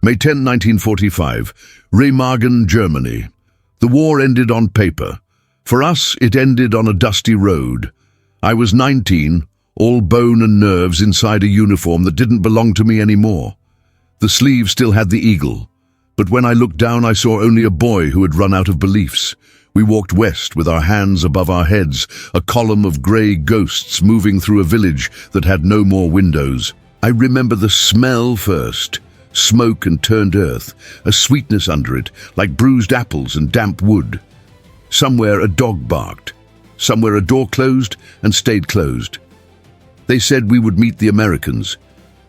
May 10, 1945, Remagen, Germany. The war ended on paper. For us, it ended on a dusty road. I was 19, all bone and nerves inside a uniform that didn't belong to me anymore. The sleeve still had the eagle, but when I looked down I saw only a boy who had run out of beliefs. We walked west with our hands above our heads, a column of grey ghosts moving through a village that had no more windows. I remember the smell first. Smoke and turned earth, a sweetness under it, like bruised apples and damp wood. Somewhere a dog barked. Somewhere a door closed and stayed closed. They said we would meet the Americans.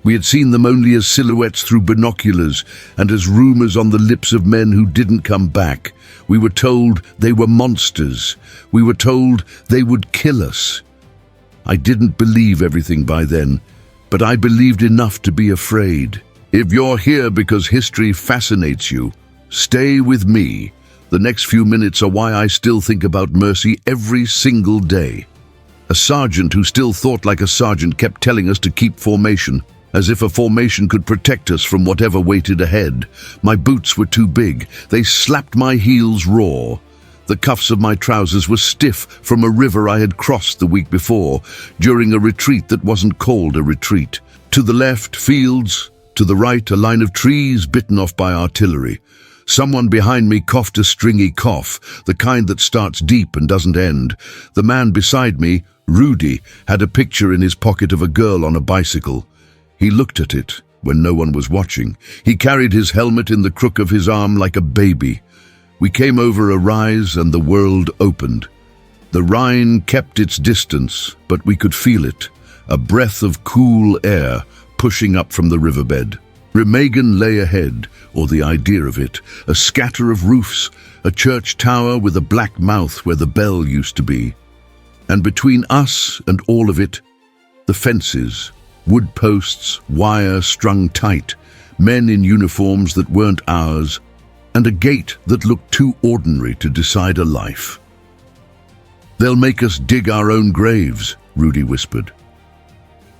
We had seen them only as silhouettes through binoculars and as rumors on the lips of men who didn't come back. We were told they were monsters. We were told they would kill us. I didn't believe everything by then, but I believed enough to be afraid. If you're here because history fascinates you, stay with me. The next few minutes are why I still think about Mercy every single day. A sergeant who still thought like a sergeant kept telling us to keep formation, as if a formation could protect us from whatever waited ahead. My boots were too big. They slapped my heels raw. The cuffs of my trousers were stiff from a river I had crossed the week before, during a retreat that wasn't called a retreat. To the left, fields. To the right, a line of trees bitten off by artillery. Someone behind me coughed a stringy cough, the kind that starts deep and doesn't end. The man beside me, Rudy, had a picture in his pocket of a girl on a bicycle. He looked at it when no one was watching. He carried his helmet in the crook of his arm like a baby. We came over a rise and the world opened. The Rhine kept its distance, but we could feel it, a breath of cool air pushing up from the riverbed. Remagen lay ahead, or the idea of it, a scatter of roofs, a church tower with a black mouth where the bell used to be. And between us and all of it, the fences, wood posts, wire strung tight, men in uniforms that weren't ours, and a gate that looked too ordinary to decide a life. "They'll make us dig our own graves," Rudy whispered.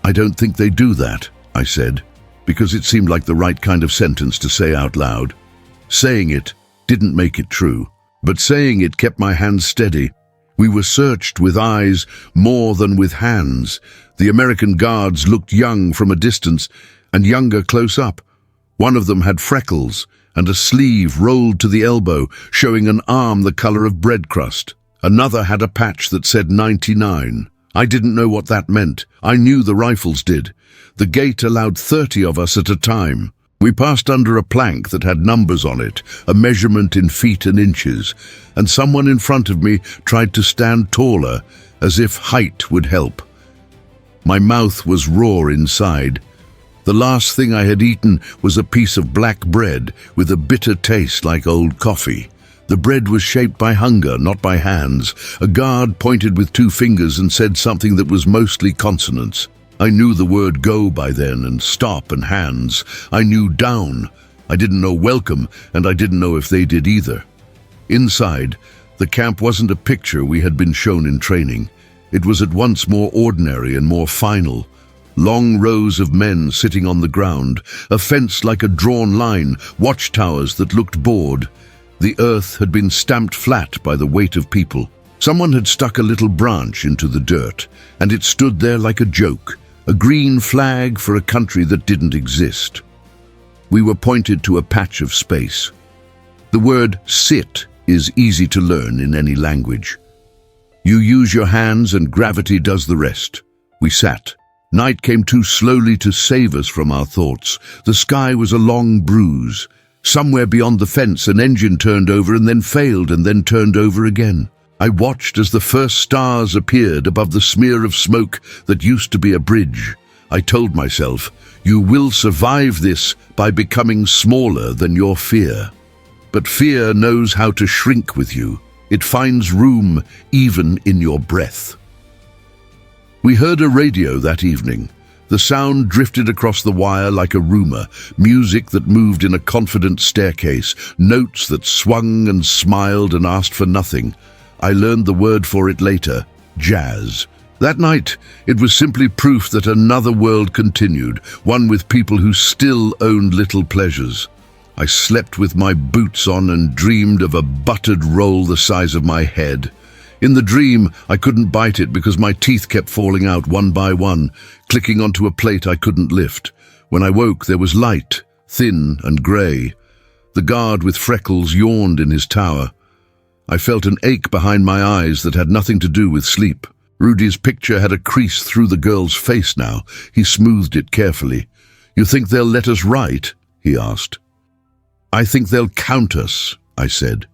"I don't think they do that," I said, because it seemed like the right kind of sentence to say out loud. Saying it didn't make it true, but saying it kept my hands steady. We were searched with eyes more than with hands. The American guards looked young from a distance and younger close up. One of them had freckles and a sleeve rolled to the elbow, showing an arm the color of bread crust. Another had a patch that said 99. I didn't know what that meant. I knew the rifles did. The gate allowed 30 of us at a time. We passed under a plank that had numbers on it, a measurement in feet and inches, and someone in front of me tried to stand taller, as if height would help. My mouth was raw inside. The last thing I had eaten was a piece of black bread with a bitter taste like old coffee. The bread was shaped by hunger, not by hands. A guard pointed with 2 fingers and said something that was mostly consonants. I knew the word go by then, and stop and hands. I knew down. I didn't know welcome, and I didn't know if they did either. Inside, the camp wasn't a picture we had been shown in training. It was at once more ordinary and more final. Long rows of men sitting on the ground, a fence like a drawn line, watchtowers that looked bored. The earth had been stamped flat by the weight of people. Someone had stuck a little branch into the dirt, and it stood there like a joke. A green flag for a country that didn't exist. We were pointed to a patch of space. The word sit is easy to learn in any language. You use your hands and gravity does the rest. We sat. Night came too slowly to save us from our thoughts. The sky was a long bruise. Somewhere beyond the fence, an engine turned over and then failed and then turned over again. I watched as the first stars appeared above the smear of smoke that used to be a bridge. I told myself, you will survive this by becoming smaller than your fear. But fear knows how to shrink with you. It finds room even in your breath. We heard a radio that evening. The sound drifted across the wire like a rumor, music that moved in a confident staircase, notes that swung and smiled and asked for nothing. I learned the word for it later, jazz. That night, it was simply proof that another world continued, one with people who still owned little pleasures. I slept with my boots on and dreamed of a buttered roll the size of my head. In the dream, I couldn't bite it because my teeth kept falling out one by one, clicking onto a plate I couldn't lift. When I woke, there was light, thin and grey. The guard with freckles yawned in his tower. I felt an ache behind my eyes that had nothing to do with sleep. Rudy's picture had a crease through the girl's face now. He smoothed it carefully. "You think they'll let us write?" he asked. "I think they'll count us," I said.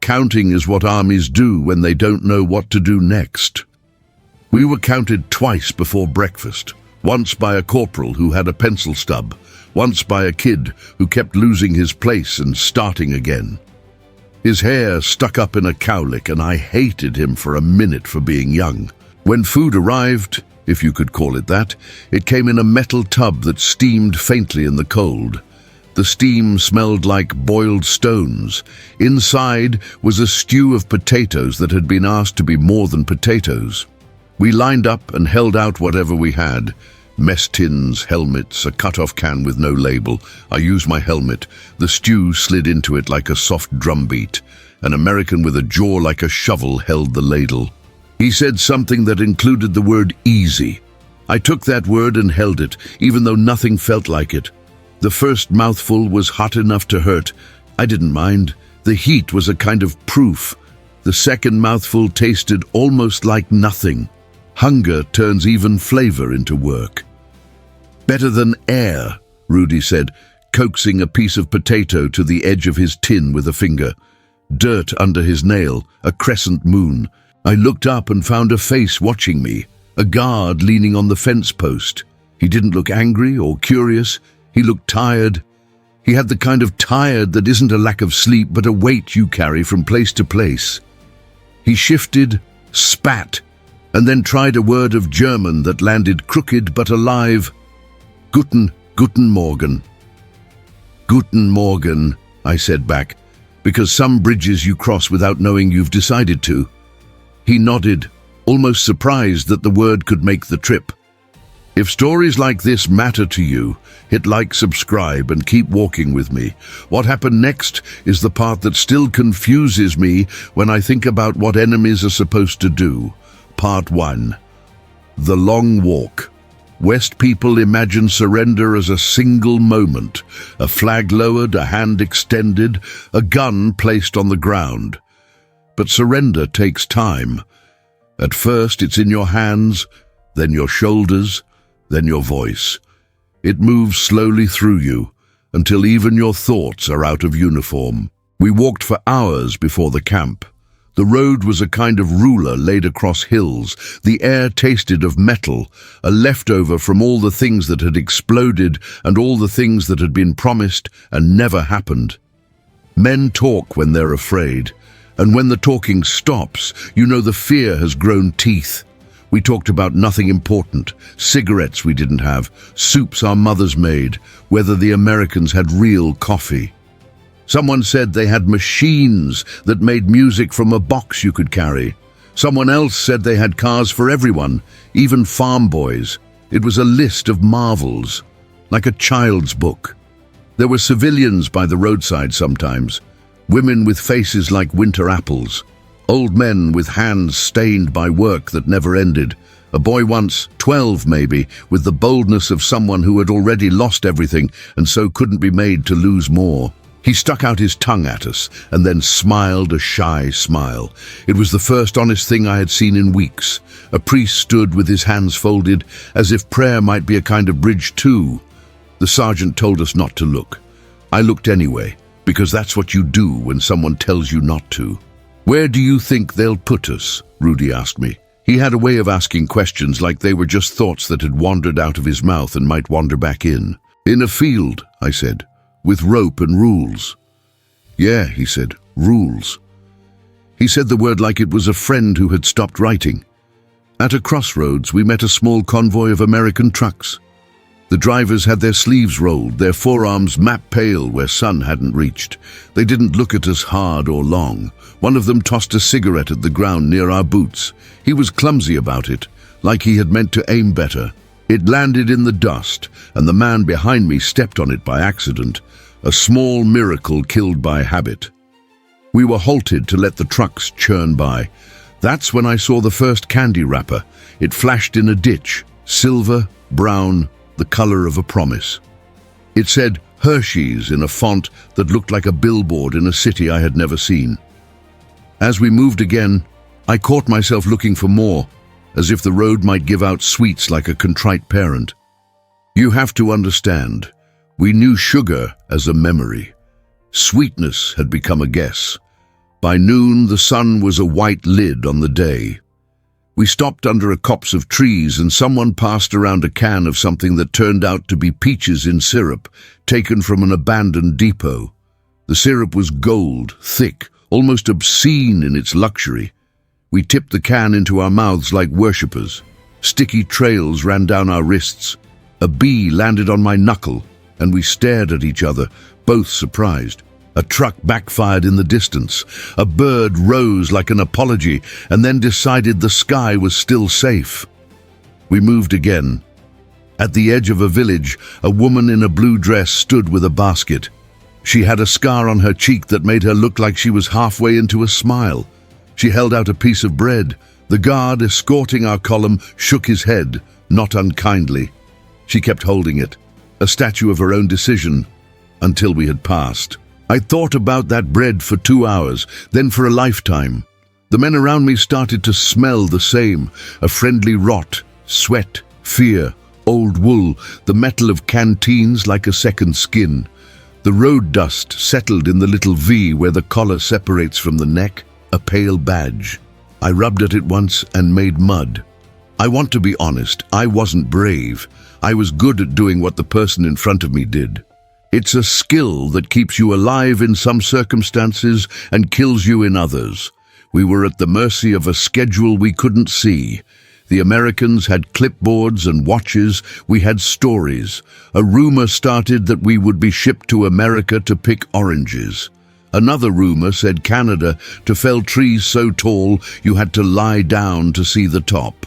"Counting is what armies do when they don't know what to do next." We were counted twice before breakfast, once by a corporal who had a pencil stub, once by a kid who kept losing his place and starting again. His hair stuck up in a cowlick, and I hated him for a minute for being young. When food arrived, if you could call it that, it came in a metal tub that steamed faintly in the cold. The steam smelled like boiled stones. Inside was a stew of potatoes that had been asked to be more than potatoes. We lined up and held out whatever we had. Mess tins, helmets, a cut-off can with no label. I used my helmet. The stew slid into it like a soft drumbeat. An American with a jaw like a shovel held the ladle. He said something that included the word easy. I took that word and held it, even though nothing felt like it. The first mouthful was hot enough to hurt. I didn't mind. The heat was a kind of proof. The second mouthful tasted almost like nothing. Hunger turns even flavor into work. "Better than air," Rudy said, coaxing a piece of potato to the edge of his tin with a finger. Dirt under his nail, a crescent moon. I looked up and found a face watching me, a guard leaning on the fence post. He didn't look angry or curious. He looked tired. He had the kind of tired that isn't a lack of sleep, but a weight you carry from place to place. He shifted, spat, and then tried a word of German that landed crooked but alive. Guten Morgen. Guten Morgen, I said back, because some bridges you cross without knowing you've decided to. He nodded, almost surprised that the word could make the trip. If stories like this matter to you, hit like, subscribe, and keep walking with me. What happened next is the part that still confuses me when I think about what enemies are supposed to do. Part 1. The Long Walk. West people imagine surrender as a single moment. A flag lowered, a hand extended, a gun placed on the ground. But surrender takes time. At first it's in your hands, then your shoulders, then your voice. It moves slowly through you, until even your thoughts are out of uniform. We walked for hours before the camp. The road was a kind of ruler laid across hills. The air tasted of metal, a leftover from all the things that had exploded and all the things that had been promised and never happened. Men talk when they're afraid, and when the talking stops, you know the fear has grown teeth. We talked about nothing important, cigarettes we didn't have, soups our mothers made, whether the Americans had real coffee. Someone said they had machines that made music from a box you could carry. Someone else said they had cars for everyone, even farm boys. It was a list of marvels, like a child's book. There were civilians by the roadside sometimes, women with faces like winter apples, old men with hands stained by work that never ended, a boy once, 12 maybe, with the boldness of someone who had already lost everything and so couldn't be made to lose more. He stuck out his tongue at us and then smiled a shy smile. It was the first honest thing I had seen in weeks. A priest stood with his hands folded, as if prayer might be a kind of bridge too. The sergeant told us not to look. I looked anyway, because that's what you do when someone tells you not to. "Where do you think they'll put us?" Rudy asked me. He had a way of asking questions like they were just thoughts that had wandered out of his mouth and might wander back in. "In a field," I said. "With rope and rules." "Yeah," he said, "rules." He said the word like it was a friend who had stopped writing. At a crossroads, we met a small convoy of American trucks. The drivers had their sleeves rolled, their forearms map pale where sun hadn't reached. They didn't look at us hard or long. One of them tossed a cigarette at the ground near our boots. He was clumsy about it, like he had meant to aim better. It landed in the dust, and the man behind me stepped on it by accident. a small miracle killed by habit. We were halted to let the trucks churn by. That's when I saw the first candy wrapper. It flashed in a ditch, silver, brown, the color of a promise. It said Hershey's in a font that looked like a billboard in a city I had never seen. As we moved again, I caught myself looking for more, as if the road might give out sweets like a contrite parent. You have to understand, we knew sugar as a memory. Sweetness had become a guess. By noon, the sun was a white lid on the day. We stopped under a copse of trees and someone passed around a can of something that turned out to be peaches in syrup, taken from an abandoned depot. The syrup was gold, thick, almost obscene in its luxury. We tipped the can into our mouths like worshippers. Sticky trails ran down our wrists. A bee landed on my knuckle, and we stared at each other, both surprised. A truck backfired in the distance. A bird rose like an apology, and then decided the sky was still safe. We moved again. At the edge of a village, a woman in a blue dress stood with a basket. She had a scar on her cheek that made her look like she was halfway into a smile. She held out a piece of bread. The guard escorting our column shook his head, not unkindly. She kept holding it, a statue of her own decision, until we had passed. I thought about that bread for 2 hours, then for a lifetime. The men around me started to smell the same, a friendly rot, sweat, fear, old wool, the metal of canteens like a second skin. The road dust settled in the little V where the collar separates from the neck, a pale badge. I rubbed at it once and made mud. I want to be honest, I wasn't brave. I was good at doing what the person in front of me did. It's a skill that keeps you alive in some circumstances and kills you in others. We were at the mercy of a schedule we couldn't see. The Americans had clipboards and watches. We had stories. A rumor started that we would be shipped to America to pick oranges. Another rumor said Canada to fell trees so tall you had to lie down to see the top.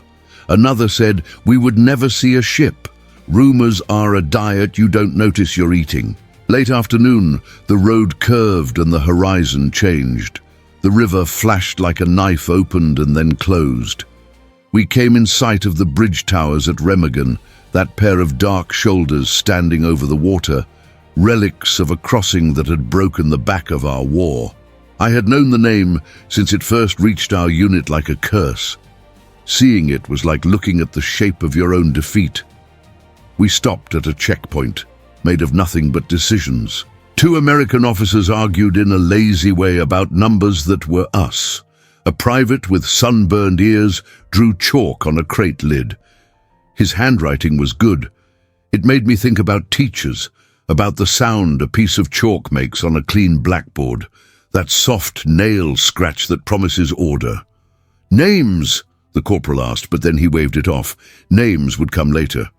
Another said we would never see a ship. Rumors are a diet you don't notice you're eating. Late afternoon, the road curved and the horizon changed. The river flashed like a knife opened and then closed. We came in sight of the bridge towers at Remagen, that pair of dark shoulders standing over the water, relics of a crossing that had broken the back of our war. I had known the name since it first reached our unit like a curse. Seeing it was like looking at the shape of your own defeat. We stopped at a checkpoint, made of nothing but decisions. 2 American officers argued in a lazy way about numbers that were us. A private with sunburned ears drew chalk on a crate lid. His handwriting was good. It made me think about teachers, about the sound a piece of chalk makes on a clean blackboard, that soft nail scratch that promises order. Names, the corporal asked, but then he waved it off. Names would come later.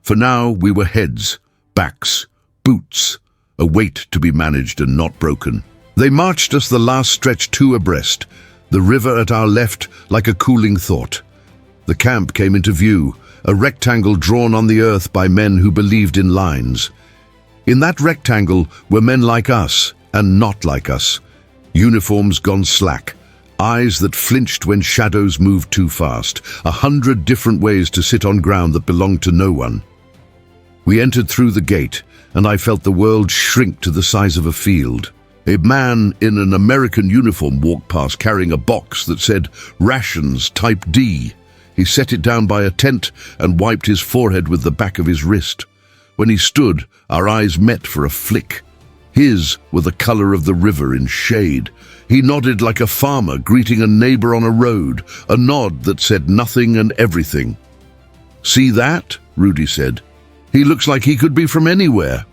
For now, we were heads, backs, boots, a weight to be managed and not broken. They marched us the last stretch 2 abreast, the river at our left like a cooling thought. The camp came into view, a rectangle drawn on the earth by men who believed in lines. In that rectangle were men like us and not like us, uniforms gone slack, eyes that flinched when shadows moved too fast, 100 different ways to sit on ground that belonged to no one. We entered through the gate, and I felt the world shrink to the size of a field. A man in an American uniform walked past carrying a box that said, "Rations, Type D." He set it down by a tent and wiped his forehead with the back of his wrist. When he stood, our eyes met for a flick. His were the color of the river in shade. He nodded like a farmer greeting a neighbor on a road, a nod that said nothing and everything. "See that?" Rudy said. "He looks like he could be from anywhere."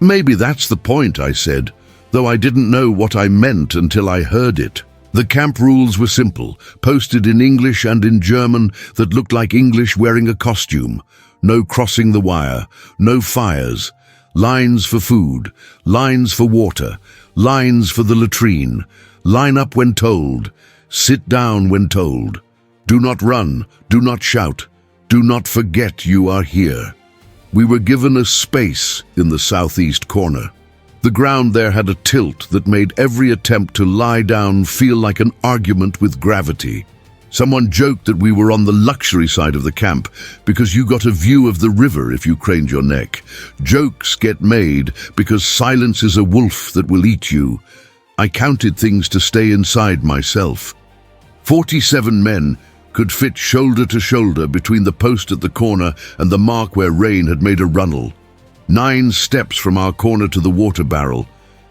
"Maybe that's the point," I said, though I didn't know what I meant until I heard it. The camp rules were simple, posted in English and in German that looked like English wearing a costume. No crossing the wire, no fires, lines for food, lines for water, lines for the latrine, line up when told, sit down when told. Do not run, do not shout, do not forget you are here. We were given a space in the southeast corner. The ground there had a tilt that made every attempt to lie down feel like an argument with gravity. Someone joked that we were on the luxury side of the camp because you got a view of the river if you craned your neck. Jokes get made because silence is a wolf that will eat you. I counted things to stay inside myself. 47 men could fit shoulder to shoulder between the post at the corner and the mark where rain had made a runnel. 9 steps from our corner to the water barrel.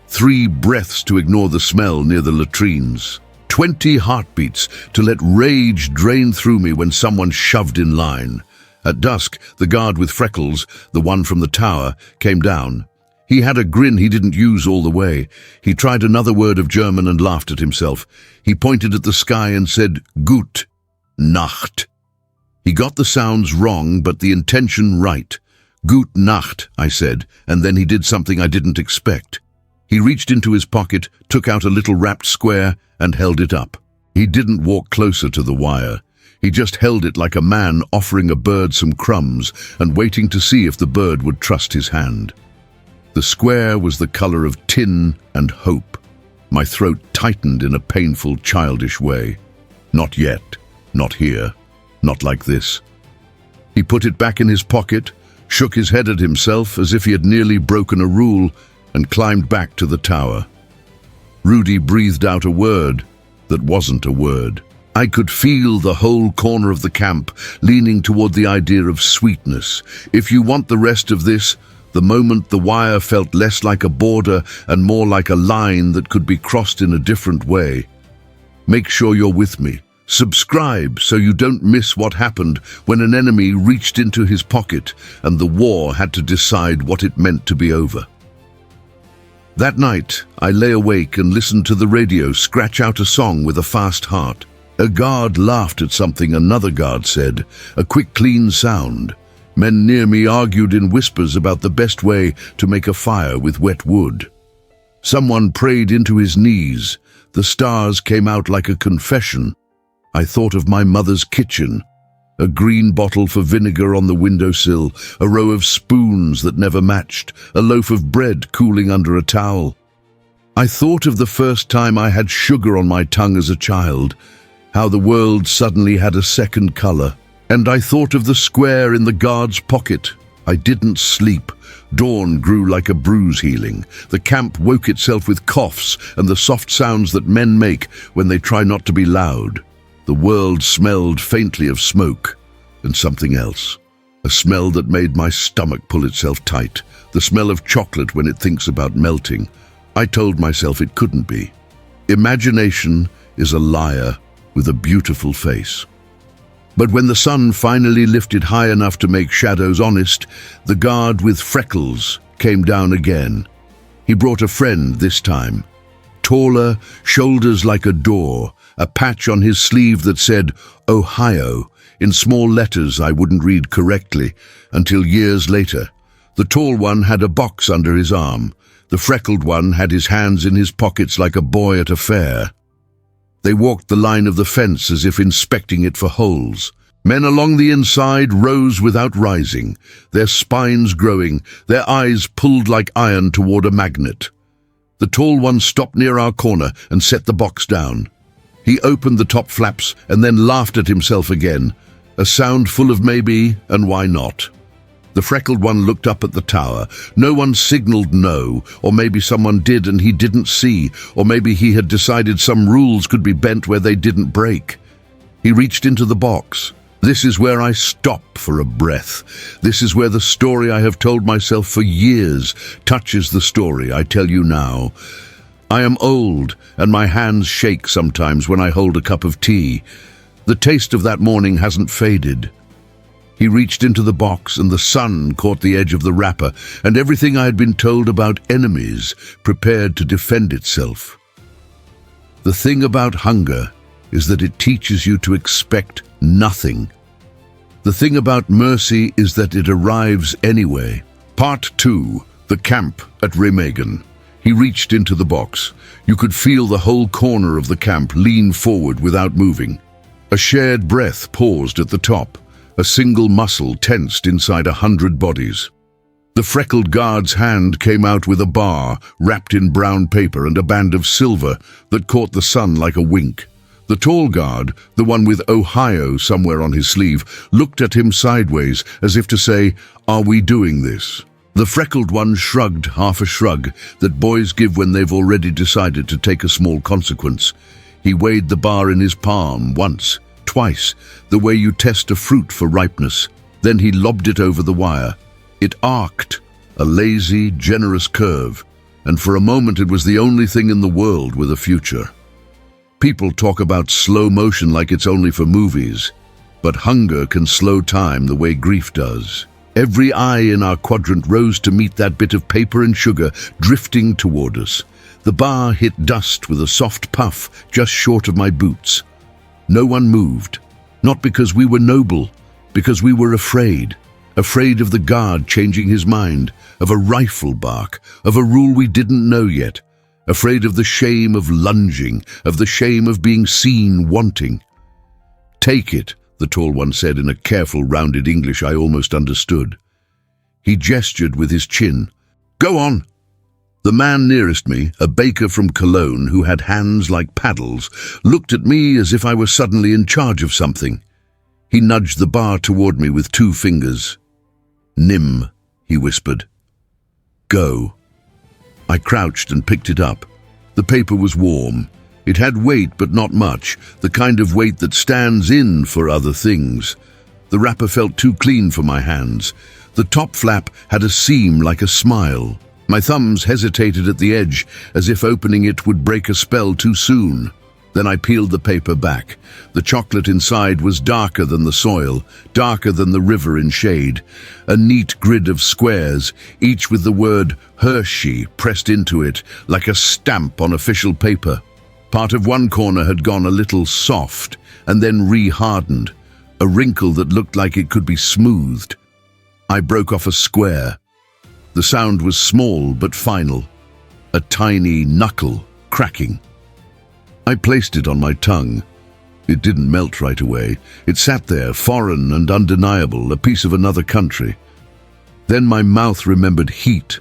3 breaths to ignore the smell near the latrines. 20 heartbeats to let rage drain through me when someone shoved in line. At dusk, the guard with freckles, the one from the tower, came down. He had a grin he didn't use all the way. He tried another word of German and laughed at himself. He pointed at the sky and said, "Gut Nacht." He got the sounds wrong, but the intention right. "Gut Nacht," I said, and then he did something I didn't expect. He reached into his pocket, took out a little wrapped square, and held it up. He didn't walk closer to the wire. He just held it like a man offering a bird some crumbs and waiting to see if the bird would trust his hand. The square was the color of tin and hope. My throat tightened in a painful, childish way. Not yet. Not here. Not like this. He put it back in his pocket, shook his head at himself as if he had nearly broken a rule, and climbed back to the tower. Rudy breathed out a word that wasn't a word. I could feel the whole corner of the camp leaning toward the idea of sweetness. If you want the rest of this, the moment the wire felt less like a border and more like a line that could be crossed in a different way. Make sure you're with me. Subscribe so you don't miss what happened when an enemy reached into his pocket and the war had to decide what it meant to be over. That night, I lay awake and listened to the radio scratch out a song with a fast heart. A guard laughed at something another guard said, a quick, clean sound. Men near me argued in whispers about the best way to make a fire with wet wood. Someone prayed into his knees. The stars came out like a confession. I thought of my mother's kitchen. A green bottle for vinegar on the windowsill, a row of spoons that never matched, a loaf of bread cooling under a towel. I thought of the first time I had sugar on my tongue as a child, how the world suddenly had a second color. And I thought of the square in the guard's pocket. I didn't sleep. Dawn grew like a bruise healing. The camp woke itself with coughs and the soft sounds that men make when they try not to be loud. The world smelled faintly of smoke and something else. A smell that made my stomach pull itself tight. The smell of chocolate when it thinks about melting. I told myself it couldn't be. Imagination is a liar with a beautiful face. But when the sun finally lifted high enough to make shadows honest, the guard with freckles came down again. He brought a friend this time. Taller, shoulders like a door, a patch on his sleeve that said, Ohio, in small letters I wouldn't read correctly, until years later. The tall one had a box under his arm. The freckled one had his hands in his pockets like a boy at a fair. They walked the line of the fence as if inspecting it for holes. Men along the inside rose without rising, their spines growing, their eyes pulled like iron toward a magnet. The tall one stopped near our corner and set the box down. He opened the top flaps and then laughed at himself again, a sound full of maybe and why not. The freckled one looked up at the tower. No one signaled no, or maybe someone did and he didn't see, or maybe he had decided some rules could be bent where they didn't break. He reached into the box. This is where I stop for a breath. This is where the story I have told myself for years touches the story I tell you now. I am old, and my hands shake sometimes when I hold a cup of tea. The taste of that morning hasn't faded. He reached into the box, and the sun caught the edge of the wrapper, and everything I had been told about enemies prepared to defend itself. The thing about hunger is that it teaches you to expect nothing. The thing about mercy is that it arrives anyway. Part 2, the camp at Remagen. He reached into the box. You could feel the whole corner of the camp lean forward without moving. A shared breath paused at the top. A single muscle tensed inside 100 bodies. The freckled guard's hand came out with a bar wrapped in brown paper and a band of silver that caught the sun like a wink. The tall guard, the one with Ohio somewhere on his sleeve, looked at him sideways as if to say, "Are we doing this?" The freckled one shrugged half a shrug that boys give when they've already decided to take a small consequence. He weighed the bar in his palm once, twice, the way you test a fruit for ripeness. Then he lobbed it over the wire. It arced, a lazy, generous curve, and for a moment it was the only thing in the world with a future. People talk about slow motion like it's only for movies, but hunger can slow time the way grief does. Every eye in our quadrant rose to meet that bit of paper and sugar drifting toward us. The bar hit dust with a soft puff just short of my boots. No one moved, not because we were noble, because we were afraid. Afraid of the guard changing his mind, of a rifle bark, of a rule we didn't know yet. Afraid of the shame of lunging, of the shame of being seen wanting. "Take it," the tall one said in a careful, rounded English I almost understood. He gestured with his chin. "Go on." The man nearest me, a baker from Cologne who had hands like paddles, looked at me as if I were suddenly in charge of something. He nudged the bar toward me with 2 fingers. "Nim," he whispered. "Go." I crouched and picked it up. The paper was warm. It had weight, but not much, the kind of weight that stands in for other things. The wrapper felt too clean for my hands. The top flap had a seam like a smile. My thumbs hesitated at the edge, as if opening it would break a spell too soon. Then I peeled the paper back. The chocolate inside was darker than the soil, darker than the river in shade. A neat grid of squares, each with the word Hershey pressed into it, like a stamp on official paper. Part of one corner had gone a little soft, and then re-hardened, a wrinkle that looked like it could be smoothed. I broke off a square. The sound was small but final, a tiny knuckle cracking. I placed it on my tongue. It didn't melt right away. It sat there, foreign and undeniable, a piece of another country. Then my mouth remembered heat,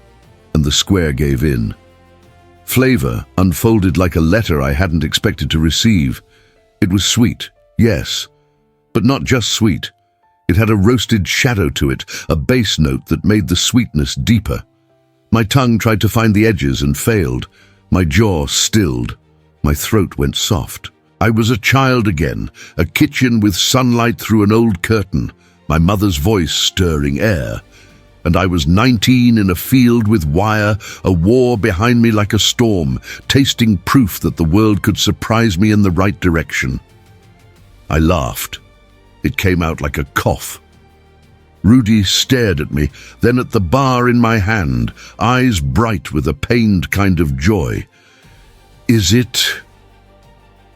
and the square gave in. Flavor unfolded like a letter I hadn't expected to receive. It was sweet, yes, but not just sweet. It had a roasted shadow to it, a bass note that made the sweetness deeper. My tongue tried to find the edges and failed. My jaw stilled. My throat went soft. I was a child again, a kitchen with sunlight through an old curtain, my mother's voice stirring air. And I was 19 in a field with wire, a war behind me like a storm, tasting proof that the world could surprise me in the right direction. I laughed. It came out like a cough. Rudy stared at me, then at the bar in my hand, eyes bright with a pained kind of joy. "Is it?"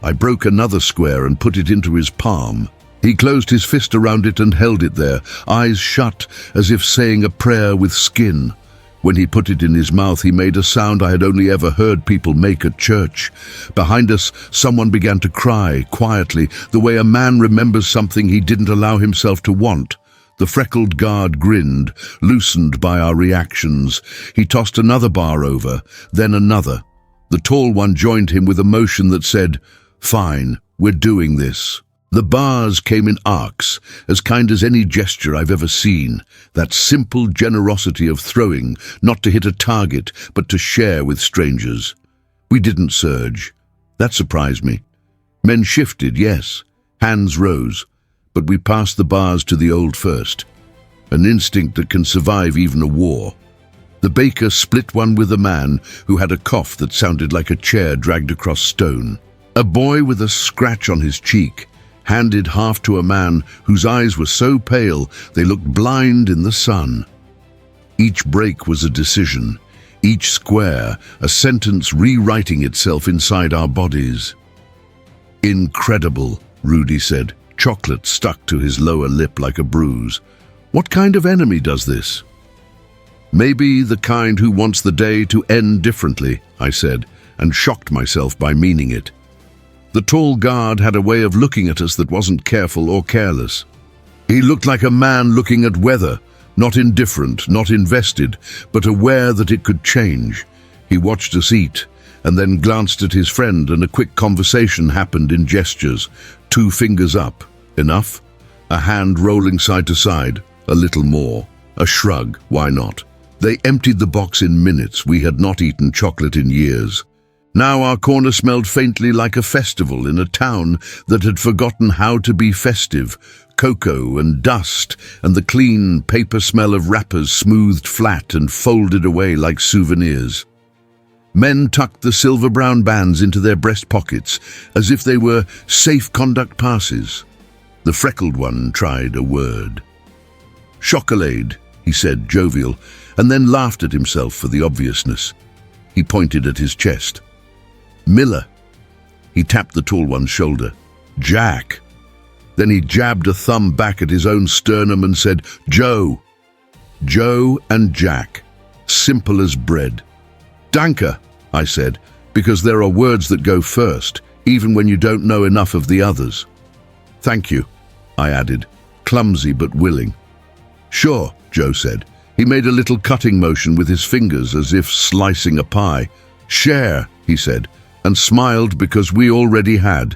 I broke another square and put it into his palm. He closed his fist around it and held it there, eyes shut, as if saying a prayer with skin. When he put it in his mouth, he made a sound I had only ever heard people make at church. Behind us, someone began to cry, quietly, the way a man remembers something he didn't allow himself to want. The freckled guard grinned, loosened by our reactions. He tossed another bar over, then another. The tall one joined him with a motion that said, "Fine, we're doing this." The bars came in arcs, as kind as any gesture I've ever seen. That simple generosity of throwing, not to hit a target, but to share with strangers. We didn't surge. That surprised me. Men shifted, yes. Hands rose. But we passed the bars to the old first. An instinct that can survive even a war. The baker split one with a man who had a cough that sounded like a chair dragged across stone. A boy with a scratch on his cheek handed half to a man whose eyes were so pale they looked blind in the sun. Each break was a decision, each square a sentence rewriting itself inside our bodies. "Incredible," Rudy said. Chocolate stuck to his lower lip like a bruise. "What kind of enemy does this?" "Maybe the kind who wants the day to end differently," I said, and shocked myself by meaning it. The tall guard had a way of looking at us that wasn't careful or careless. He looked like a man looking at weather, Not indifferent, not invested, but aware that it could change. He watched us eat, and then glanced at his friend, and a quick conversation happened in gestures. 2 fingers up. Enough? A hand rolling side to side. A little more. A shrug. Why not? They emptied the box in minutes. We had not eaten chocolate in years. Now our corner smelled faintly like a festival in a town that had forgotten how to be festive. Cocoa and dust and the clean paper smell of wrappers smoothed flat and folded away like souvenirs. Men tucked the silver-brown bands into their breast pockets as if they were safe conduct passes. The freckled one tried a word. "Chocolade," he said, jovial, and then laughed at himself for the obviousness. He pointed at his chest. "Miller." He tapped the tall one's shoulder. "Jack." Then he jabbed a thumb back at his own sternum and said, "Joe." Joe and Jack. Simple as bread. "Danke," I said, because there are words that go first, even when you don't know enough of the others. "Thank you," I added, clumsy but willing. "Sure," Joe said. He made a little cutting motion with his fingers as if slicing a pie. "Share," he said, and smiled because we already had.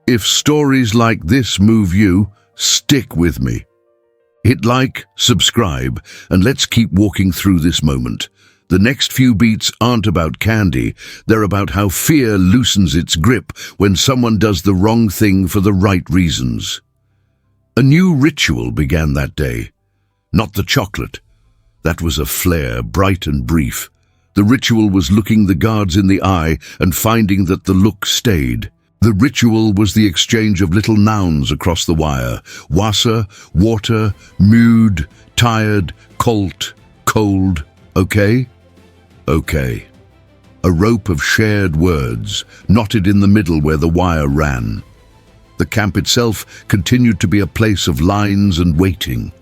If stories like this move you, stick with me. Hit like, subscribe, and let's keep walking through this moment. The next few beats aren't about candy, they're about how fear loosens its grip when someone does the wrong thing for the right reasons. A new ritual began that day. Not the chocolate. That was a flare, bright and brief. The ritual was looking the guards in the eye and finding that the look stayed. The ritual was the exchange of little nouns across the wire. Wasser, water, mood, tired, colt, cold. Okay? Okay. A rope of shared words, knotted in the middle where the wire ran. The camp itself continued to be a place of lines and waiting.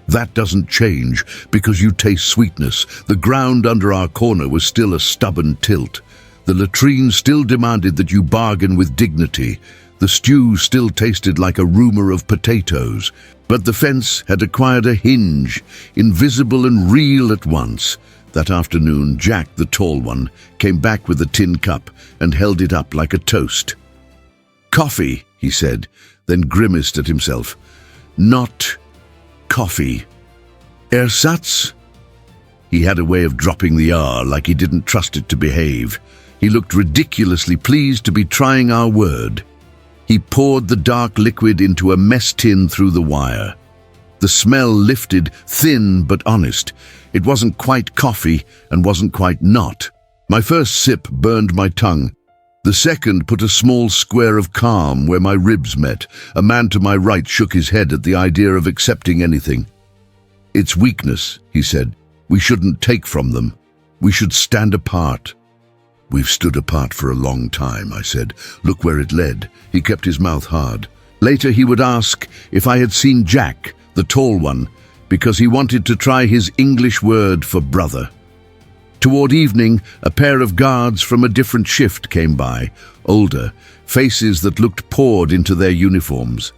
That doesn't change because you taste sweetness. The ground under our corner was still a stubborn tilt. The latrine still demanded that you bargain with dignity. The stew still tasted like a rumor of potatoes. But the fence had acquired a hinge, invisible and real at once. That afternoon, Jack, the tall one, came back with a tin cup and held it up like a toast. "Coffee," he said, then grimaced at himself. "Not coffee. Ersatz?" He had a way of dropping the R like he didn't trust it to behave. He looked ridiculously pleased to be trying our word. He poured the dark liquid into a mess tin through the wire. The smell lifted, thin but honest. It wasn't quite coffee and wasn't quite not. My first sip burned my tongue. The second put a small square of calm where my ribs met. A man to my right shook his head at the idea of accepting anything. "It's weakness," he said. "We shouldn't take from them. We should stand apart." "We've stood apart for a long time," I said. "Look where it led." He kept his mouth hard. Later he would ask if I had seen Jack, the tall one, because he wanted to try his English word for brother. Toward evening, a pair of guards from a different shift came by, older, faces that looked poured into their uniforms.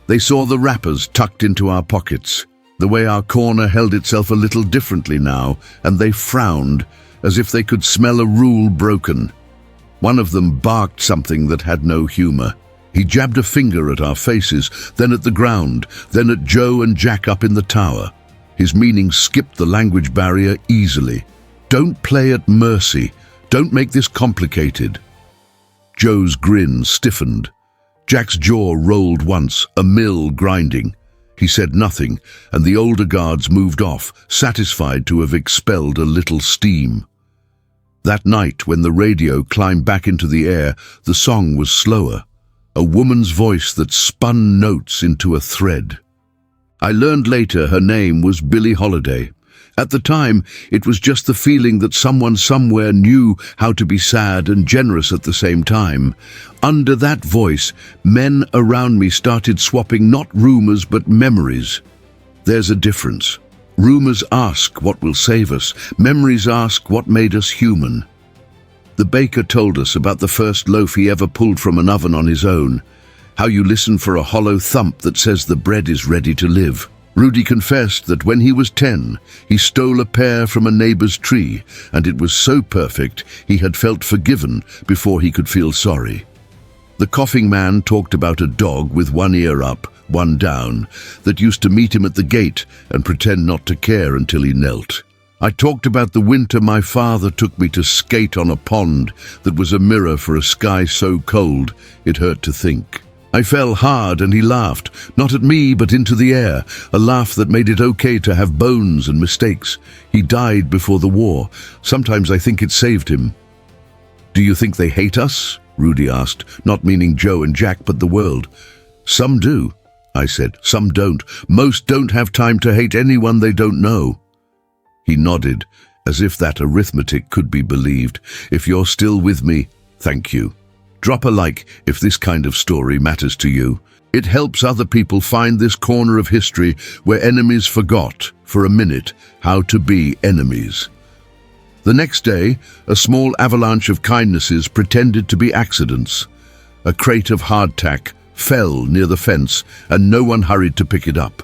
They saw the wrappers tucked into our pockets, the way our corner held itself a little differently now, and they frowned, as if they could smell a rule broken. One of them barked something that had no humor. He jabbed a finger at our faces, then at the ground, then at Joe and Jack up in the tower. His meaning skipped the language barrier easily. "Don't play at mercy. Don't make this complicated." Joe's grin stiffened. Jack's jaw rolled once, a mill grinding. He said nothing, and the older guards moved off, satisfied to have expelled a little steam. That night, when the radio climbed back into the air, the song was slower, a woman's voice that spun notes into a thread. I learned later her name was Billie Holiday. At the time, it was just the feeling that someone somewhere knew how to be sad and generous at the same time. Under that voice, men around me started swapping not rumors but memories. There's a difference. Rumors ask what will save us. Memories ask what made us human. The baker told us about the first loaf he ever pulled from an oven on his own, how you listen for a hollow thump that says the bread is ready to live. Rudy confessed that when he was 10, he stole a pear from a neighbor's tree, and it was so perfect he had felt forgiven before he could feel sorry. The coughing man talked about a dog with one ear up, one down, that used to meet him at the gate and pretend not to care until he knelt. I talked about the winter my father took me to skate on a pond that was a mirror for a sky so cold it hurt to think. I fell hard and he laughed, not at me but into the air, a laugh that made it okay to have bones and mistakes. He died before the war. Sometimes I think it saved him. Do you think they hate us? Rudy asked, not meaning Joe and Jack but the world. Some do, I said. Some don't. Most don't have time to hate anyone they don't know. He nodded, as if that arithmetic could be believed. If you're still with me, thank you. Drop a like if this kind of story matters to you. It helps other people find this corner of history where enemies forgot, for a minute, how to be enemies. The next day, a small avalanche of kindnesses pretended to be accidents. A crate of hardtack fell near the fence and no one hurried to pick it up.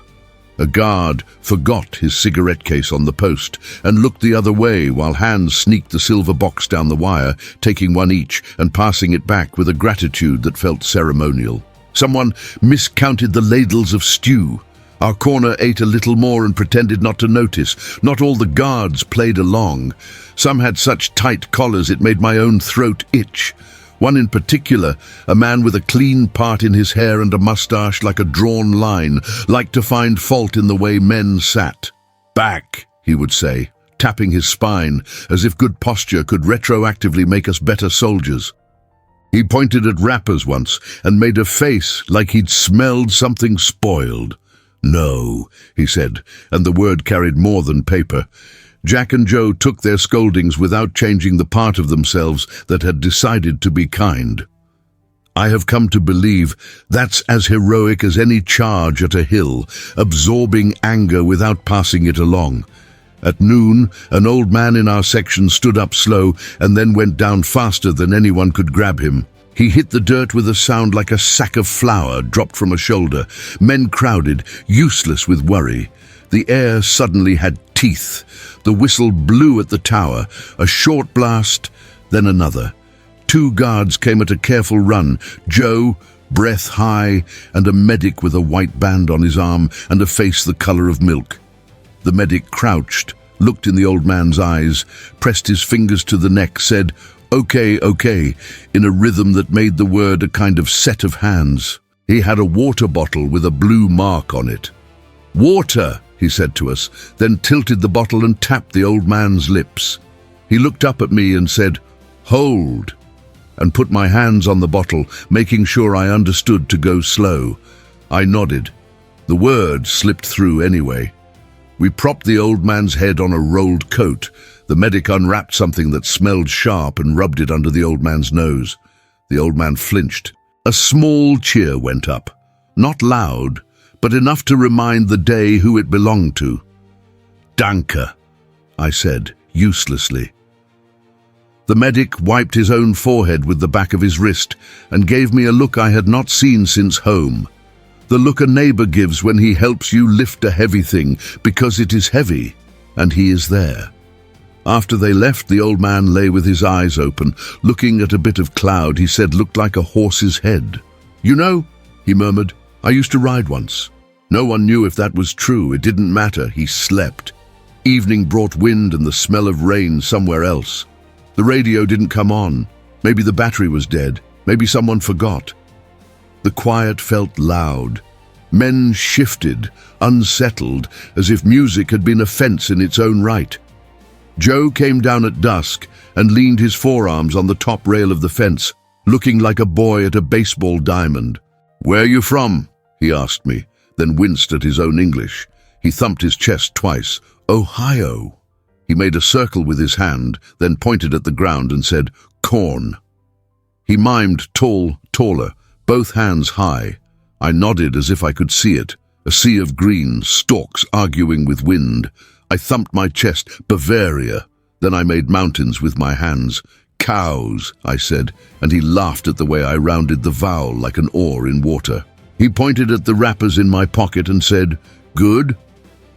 A guard forgot his cigarette case on the post and looked the other way while hands sneaked the silver box down the wire, taking one each and passing it back with a gratitude that felt ceremonial. Someone miscounted the ladles of stew. Our corner ate a little more and pretended not to notice. Not all the guards played along. Some had such tight collars it made my own throat itch. One in particular, a man with a clean part in his hair and a mustache like a drawn line, liked to find fault in the way men sat. Back, he would say, tapping his spine, as if good posture could retroactively make us better soldiers. He pointed at rappers once and made a face like he'd smelled something spoiled. No, he said, and the word carried more than paper. Jack and Joe took their scoldings without changing the part of themselves that had decided to be kind. I have come to believe that's as heroic as any charge at a hill, absorbing anger without passing it along. At noon, an old man in our section stood up slow and then went down faster than anyone could grab him. He hit the dirt with a sound like a sack of flour dropped from a shoulder. Men crowded, useless with worry. The air suddenly had teeth. The whistle blew at the tower, a short blast, then another. 2 guards came at a careful run, Joe, breath high, and a medic with a white band on his arm and a face the color of milk. The medic crouched, looked in the old man's eyes, pressed his fingers to the neck, said, "Okay, okay," in a rhythm that made the word a kind of set of hands. He had a water bottle with a blue mark on it. "Water," he said to us, then tilted the bottle and tapped the old man's lips. He looked up at me and said, "Hold," and put my hands on the bottle, making sure I understood to go slow. I nodded. The words slipped through anyway. We propped the old man's head on a rolled coat. The medic unwrapped something that smelled sharp and rubbed it under the old man's nose. The old man flinched. A small cheer went up. Not loud, but enough to remind the day who it belonged to. "Danke," I said, uselessly. The medic wiped his own forehead with the back of his wrist and gave me a look I had not seen since home. The look a neighbor gives when he helps you lift a heavy thing because it is heavy, and he is there. After they left, the old man lay with his eyes open, looking at a bit of cloud he said looked like a horse's head. "You know," he murmured, "I used to ride once." No one knew if that was true. It didn't matter. He slept. Evening brought wind and the smell of rain somewhere else. The radio didn't come on. Maybe the battery was dead. Maybe someone forgot. The quiet felt loud. Men shifted, unsettled, as if music had been a fence in its own right. Joe came down at dusk and leaned his forearms on the top rail of the fence, looking like a boy at a baseball diamond. "Where are you from?" he asked me, then winced at his own English. He thumped his chest twice. "Ohio." He made a circle with his hand, then pointed at the ground and said, "Corn." He mimed tall, taller, both hands high. I nodded as if I could see it. A sea of green, stalks arguing with wind. I thumped my chest, "Bavaria." Then I made mountains with my hands. "Cows," I said, and he laughed at the way I rounded the vowel like an oar in water. He pointed at the wrappers in my pocket and said, "Good."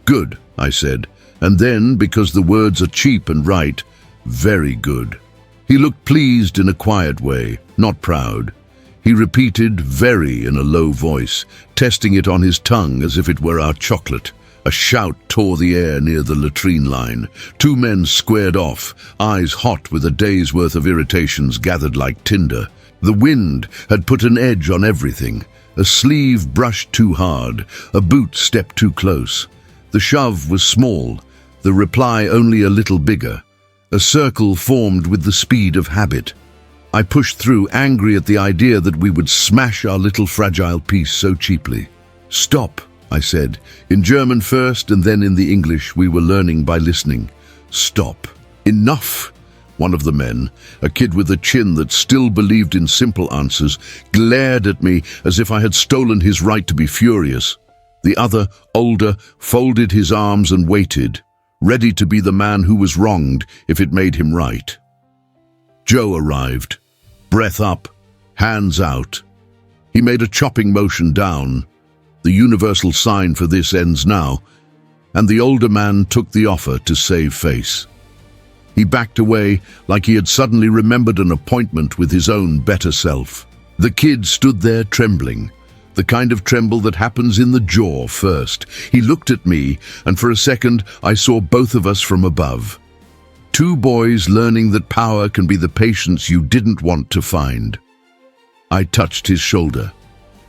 Good, I said, and then, because the words are cheap and right, very good. He looked pleased in a quiet way, not proud. He repeated very in a low voice, testing it on his tongue as if it were our chocolate. A shout tore the air near the latrine line. Two men squared off, eyes hot with a day's worth of irritations gathered like tinder. The wind had put an edge on everything. A sleeve brushed too hard, a boot stepped too close. The shove was small, the reply only a little bigger. A circle formed with the speed of habit. I pushed through, angry at the idea that we would smash our little fragile piece so cheaply. Stop, I said, in German first and then in the English we were learning by listening. Stop. Enough. One of the men, a kid with a chin that still believed in simple answers, glared at me as if I had stolen his right to be furious. The other, older, folded his arms and waited, ready to be the man who was wronged if it made him right. Joe arrived, breath up, hands out. He made a chopping motion down. The universal sign for this ends now, and the older man took the offer to save face. He backed away like he had suddenly remembered an appointment with his own better self. The kid stood there trembling, the kind of tremble that happens in the jaw first. He looked at me, and for a second I saw both of us from above. Two boys learning that power can be the patience you didn't want to find. I touched his shoulder.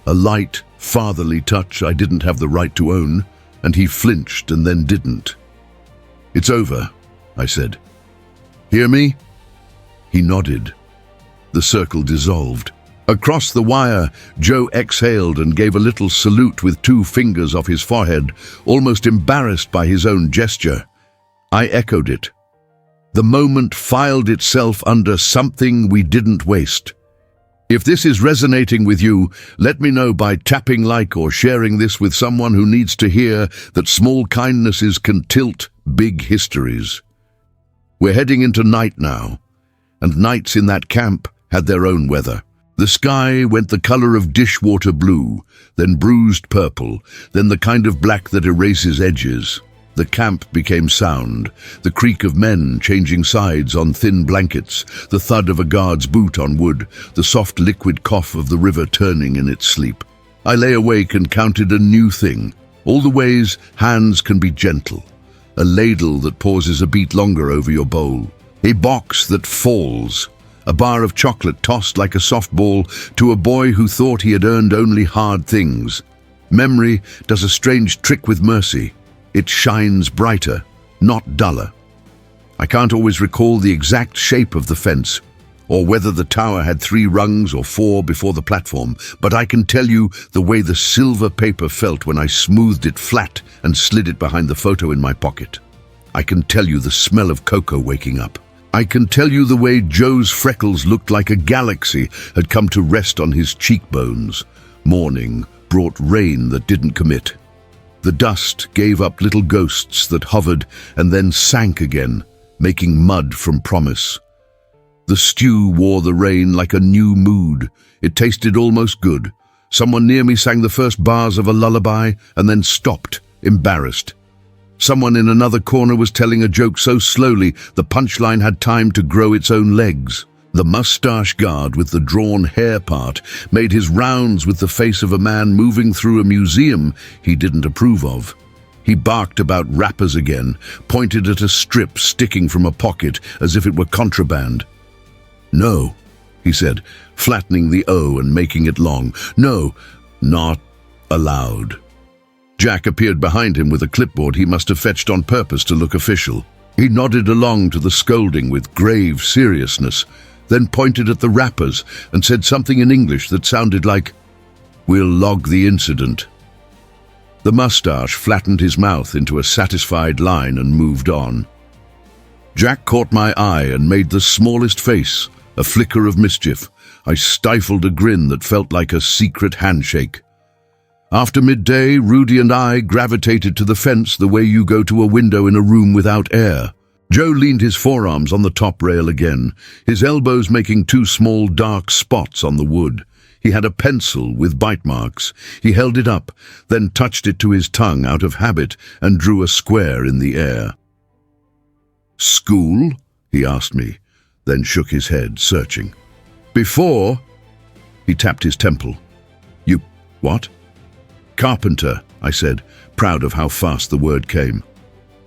A light, fatherly touch I didn't have the right to own, and he flinched and then didn't. "It's over," I said. "Hear me?" He nodded. The circle dissolved. Across the wire, Joe exhaled and gave a little salute with two fingers off his forehead, almost embarrassed by his own gesture. I echoed it. The moment filed itself under something we didn't waste. If this is resonating with you, let me know by tapping like or sharing this with someone who needs to hear that small kindnesses can tilt big histories. We're heading into night now, and nights in that camp had their own weather. The sky went the color of dishwater blue, then bruised purple, then the kind of black that erases edges. The camp became sound, the creak of men changing sides on thin blankets, the thud of a guard's boot on wood, the soft liquid cough of the river turning in its sleep. I lay awake and counted a new thing, all the ways hands can be gentle. A ladle that pauses a beat longer over your bowl. A box that falls. A bar of chocolate tossed like a softball to a boy who thought he had earned only hard things. Memory does a strange trick with mercy. It shines brighter, not duller. I can't always recall the exact shape of the fence, or whether the tower had 3 rungs or 4 before the platform, but I can tell you the way the silver paper felt when I smoothed it flat and slid it behind the photo in my pocket. I can tell you the smell of cocoa waking up. I can tell you the way Joe's freckles looked like a galaxy had come to rest on his cheekbones. Morning brought rain that didn't commit. The dust gave up little ghosts that hovered and then sank again, making mud from promise. The stew wore the rain like a new mood. It tasted almost good. Someone near me sang the first bars of a lullaby and then stopped, embarrassed. Someone in another corner was telling a joke so slowly the punchline had time to grow its own legs. The mustache guard with the drawn hair part made his rounds with the face of a man moving through a museum he didn't approve of. He barked about rappers again, pointed at a strip sticking from a pocket as if it were contraband. "No," he said, flattening the O and making it long. "No, not allowed." Jack appeared behind him with a clipboard he must have fetched on purpose to look official. He nodded along to the scolding with grave seriousness, then pointed at the rappers and said something in English that sounded like, "We'll log the incident." The mustache flattened his mouth into a satisfied line and moved on. Jack caught my eye and made the smallest face, a flicker of mischief. I stifled a grin that felt like a secret handshake. After midday, Rudy and I gravitated to the fence the way you go to a window in a room without air. Joe leaned his forearms on the top rail again, his elbows making 2 small dark spots on the wood. He had a pencil with bite marks. He held it up, then touched it to his tongue out of habit and drew a square in the air. "School?" he asked me, then shook his head, searching. "Before?" He tapped his temple. "You, what?" "Carpenter," I said, proud of how fast the word came.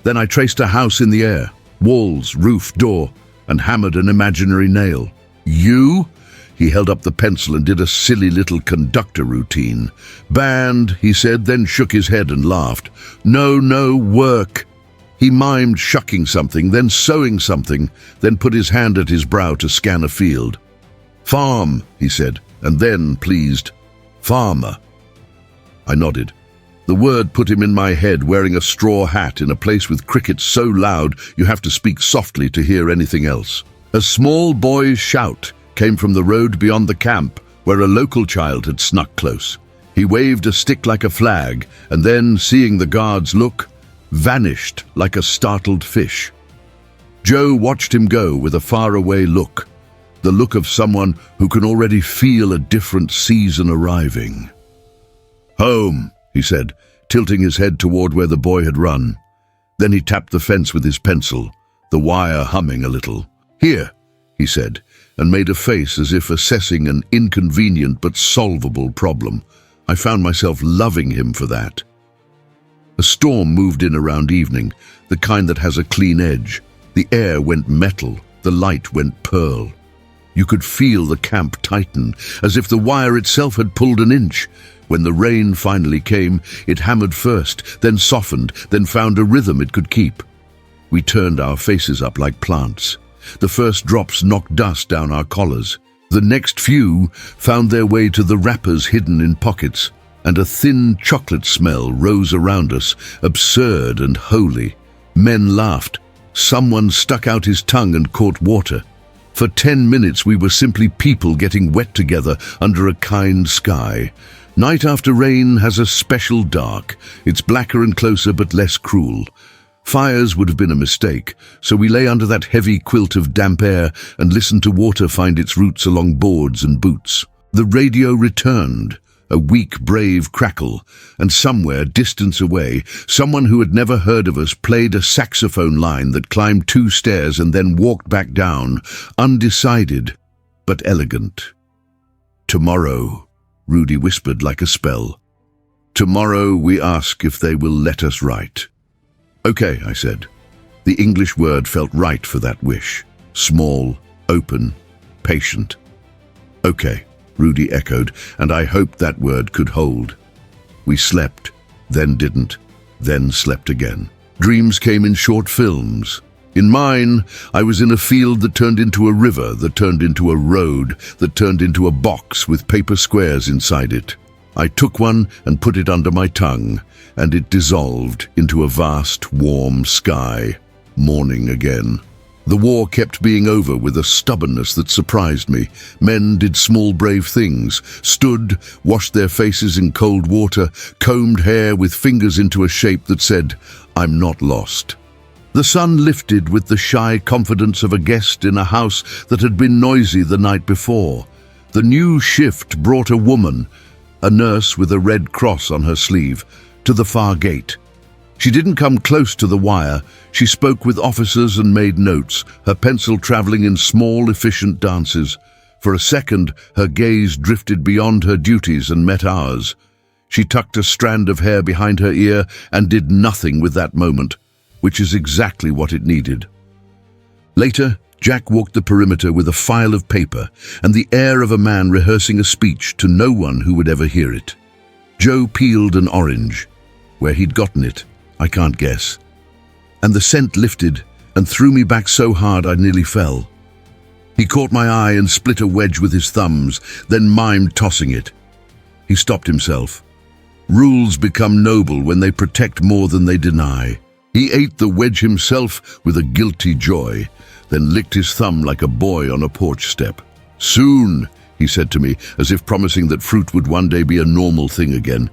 Then I traced a house in the air, walls, roof, door, and hammered an imaginary nail. "You?" He held up the pencil and did a silly little conductor routine. "Band," he said, then shook his head and laughed. No, work." He mimed shucking something, then sewing something, then put his hand at his brow to scan a field. "Farm," he said, and then, pleased, "Farmer." I nodded. The word put him in my head, wearing a straw hat in a place with crickets so loud you have to speak softly to hear anything else. A small boy's shout came from the road beyond the camp, where a local child had snuck close. He waved a stick like a flag, and then, seeing the guards look, vanished like a startled fish. Joe watched him go with a faraway look, the look of someone who can already feel a different season arriving. "Home," he said, tilting his head toward where the boy had run. Then he tapped the fence with his pencil, the wire humming a little. "Here," he said, and made a face as if assessing an inconvenient but solvable problem. I found myself loving him for that. A storm moved in around evening, the kind that has a clean edge. The air went metal, the light went pearl. You could feel the camp tighten, as if the wire itself had pulled an inch. When the rain finally came, it hammered first, then softened, then found a rhythm it could keep. We turned our faces up like plants. The first drops knocked dust down our collars. The next few found their way to the wrappers hidden in pockets, and a thin chocolate smell rose around us, absurd and holy. Men laughed. Someone stuck out his tongue and caught water. For 10 minutes we were simply people getting wet together under a kind sky. Night after rain has a special dark. It's blacker and closer but less cruel. Fires would have been a mistake, so we lay under that heavy quilt of damp air and listened to water find its roots along boards and boots. The radio returned, a weak, brave crackle, and somewhere, distance away, someone who had never heard of us played a saxophone line that climbed 2 stairs and then walked back down, undecided but elegant. "Tomorrow," Rudy whispered like a spell. "Tomorrow we ask if they will let us write." "Okay," I said. The English word felt right for that wish. Small, open, patient. "Okay," Rudy echoed, and I hoped that word could hold. We slept, then didn't, then slept again. Dreams came in short films. In mine, I was in a field that turned into a river, that turned into a road, that turned into a box with paper squares inside it. I took one and put it under my tongue, and it dissolved into a vast, warm sky. Morning again. The war kept being over with a stubbornness that surprised me. Men did small brave things, stood, washed their faces in cold water, combed hair with fingers into a shape that said, "I'm not lost." The sun lifted with the shy confidence of a guest in a house that had been noisy the night before. The new shift brought a woman, a nurse with a red cross on her sleeve, to the far gate. She didn't come close to the wire. She spoke with officers and made notes, her pencil traveling in small, efficient dances. For a second, her gaze drifted beyond her duties and met ours. She tucked a strand of hair behind her ear and did nothing with that moment, which is exactly what it needed. Later, Jack walked the perimeter with a file of paper and the air of a man rehearsing a speech to no one who would ever hear it. Joe peeled an orange. Where he'd gotten it, I can't guess. And the scent lifted and threw me back so hard I nearly fell. He caught my eye and split a wedge with his thumbs, then mimed tossing it. He stopped himself. Rules become noble when they protect more than they deny. He ate the wedge himself with a guilty joy, then licked his thumb like a boy on a porch step. "Soon," he said to me, as if promising that fruit would one day be a normal thing again.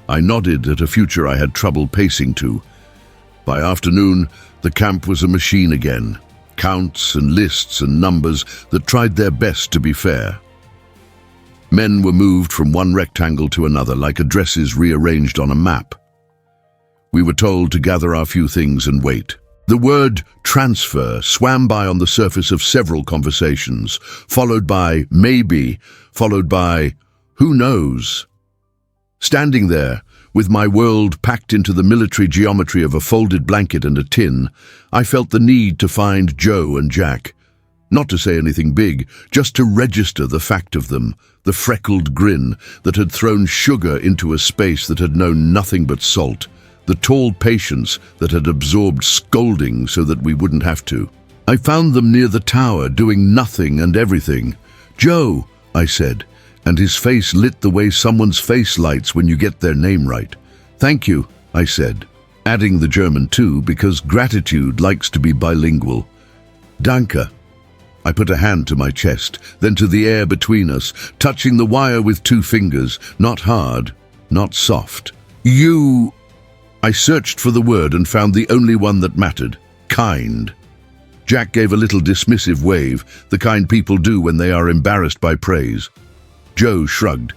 I nodded at a future I had trouble pacing to. By afternoon, the camp was a machine again. Counts and lists and numbers that tried their best to be fair. Men were moved from one rectangle to another like addresses rearranged on a map. We were told to gather our few things and wait. The word transfer swam by on the surface of several conversations, followed by maybe, followed by who knows. Standing there, with my world packed into the military geometry of a folded blanket and a tin, I felt the need to find Joe and Jack. Not to say anything big, just to register the fact of them, the freckled grin that had thrown sugar into a space that had known nothing but salt, the tall patience that had absorbed scolding so that we wouldn't have to. I found them near the tower, doing nothing and everything. "Joe," I said, and his face lit the way someone's face lights when you get their name right. "Thank you," I said, adding the German too, because gratitude likes to be bilingual. "Danke." I put a hand to my chest, then to the air between us, touching the wire with 2 fingers, not hard, not soft. "You..." I searched for the word and found the only one that mattered: kind. Jack gave a little dismissive wave, the kind people do when they are embarrassed by praise. Joe shrugged.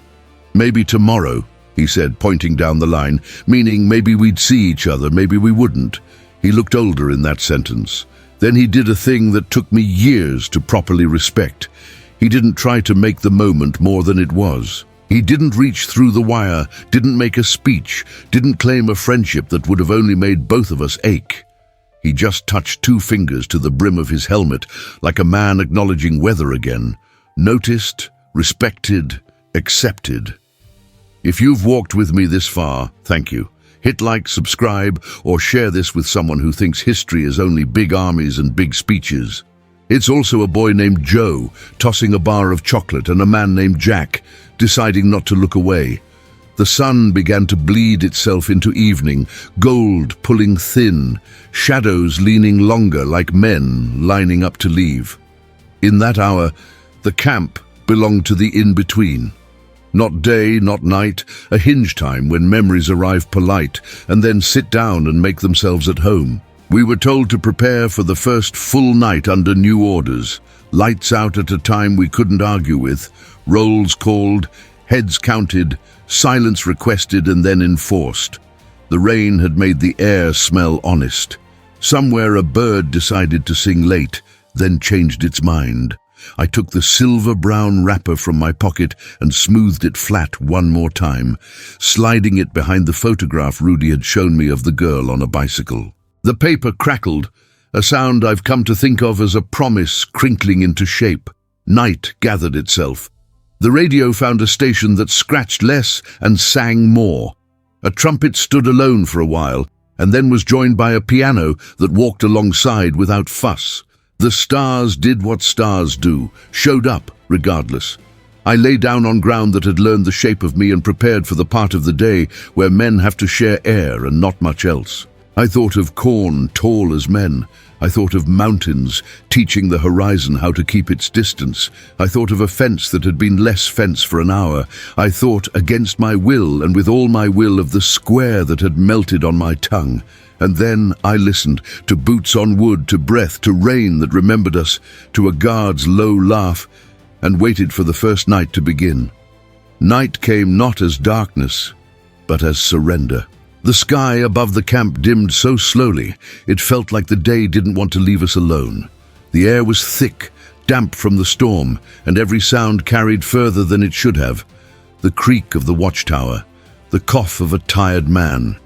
"Maybe tomorrow," he said, pointing down the line, meaning maybe we'd see each other, maybe we wouldn't. He looked older in that sentence. Then he did a thing that took me years to properly respect. He didn't try to make the moment more than it was. He didn't reach through the wire, didn't make a speech, didn't claim a friendship that would have only made both of us ache. He just touched 2 fingers to the brim of his helmet, like a man acknowledging weather again. Noticed, respected, accepted. If you've walked with me this far, thank you. Hit like, subscribe, or share this with someone who thinks history is only big armies and big speeches. It's also a boy named Joe, tossing a bar of chocolate, and a man named Jack, deciding not to look away. The sun began to bleed itself into evening, gold pulling thin, shadows leaning longer like men lining up to leave. In that hour, the camp belonged to the in-between. Not day, not night, a hinge time when memories arrive polite and then sit down and make themselves at home. We were told to prepare for the first full night under new orders. Lights out at a time we couldn't argue with, rolls called, heads counted, silence requested and then enforced. The rain had made the air smell honest. Somewhere a bird decided to sing late, then changed its mind. I took the silver-brown wrapper from my pocket and smoothed it flat one more time, sliding it behind the photograph Rudy had shown me of the girl on a bicycle. The paper crackled, a sound I've come to think of as a promise crinkling into shape. Night gathered itself. The radio found a station that scratched less and sang more. A trumpet stood alone for a while, and then was joined by a piano that walked alongside without fuss. The stars did what stars do, showed up regardless. I lay down on ground that had learned the shape of me and prepared for the part of the day where men have to share air and not much else. I thought of corn tall as men. I thought of mountains teaching the horizon how to keep its distance. I thought of a fence that had been less fence for an hour. I thought, against my will and with all my will, of the square that had melted on my tongue. And then I listened to boots on wood, to breath, to rain that remembered us, to a guard's low laugh, and waited for the first night to begin. Night came not as darkness, but as surrender. The sky above the camp dimmed so slowly, it felt like the day didn't want to leave us alone. The air was thick, damp from the storm, and every sound carried further than it should have. The creak of the watchtower, the cough of a tired man,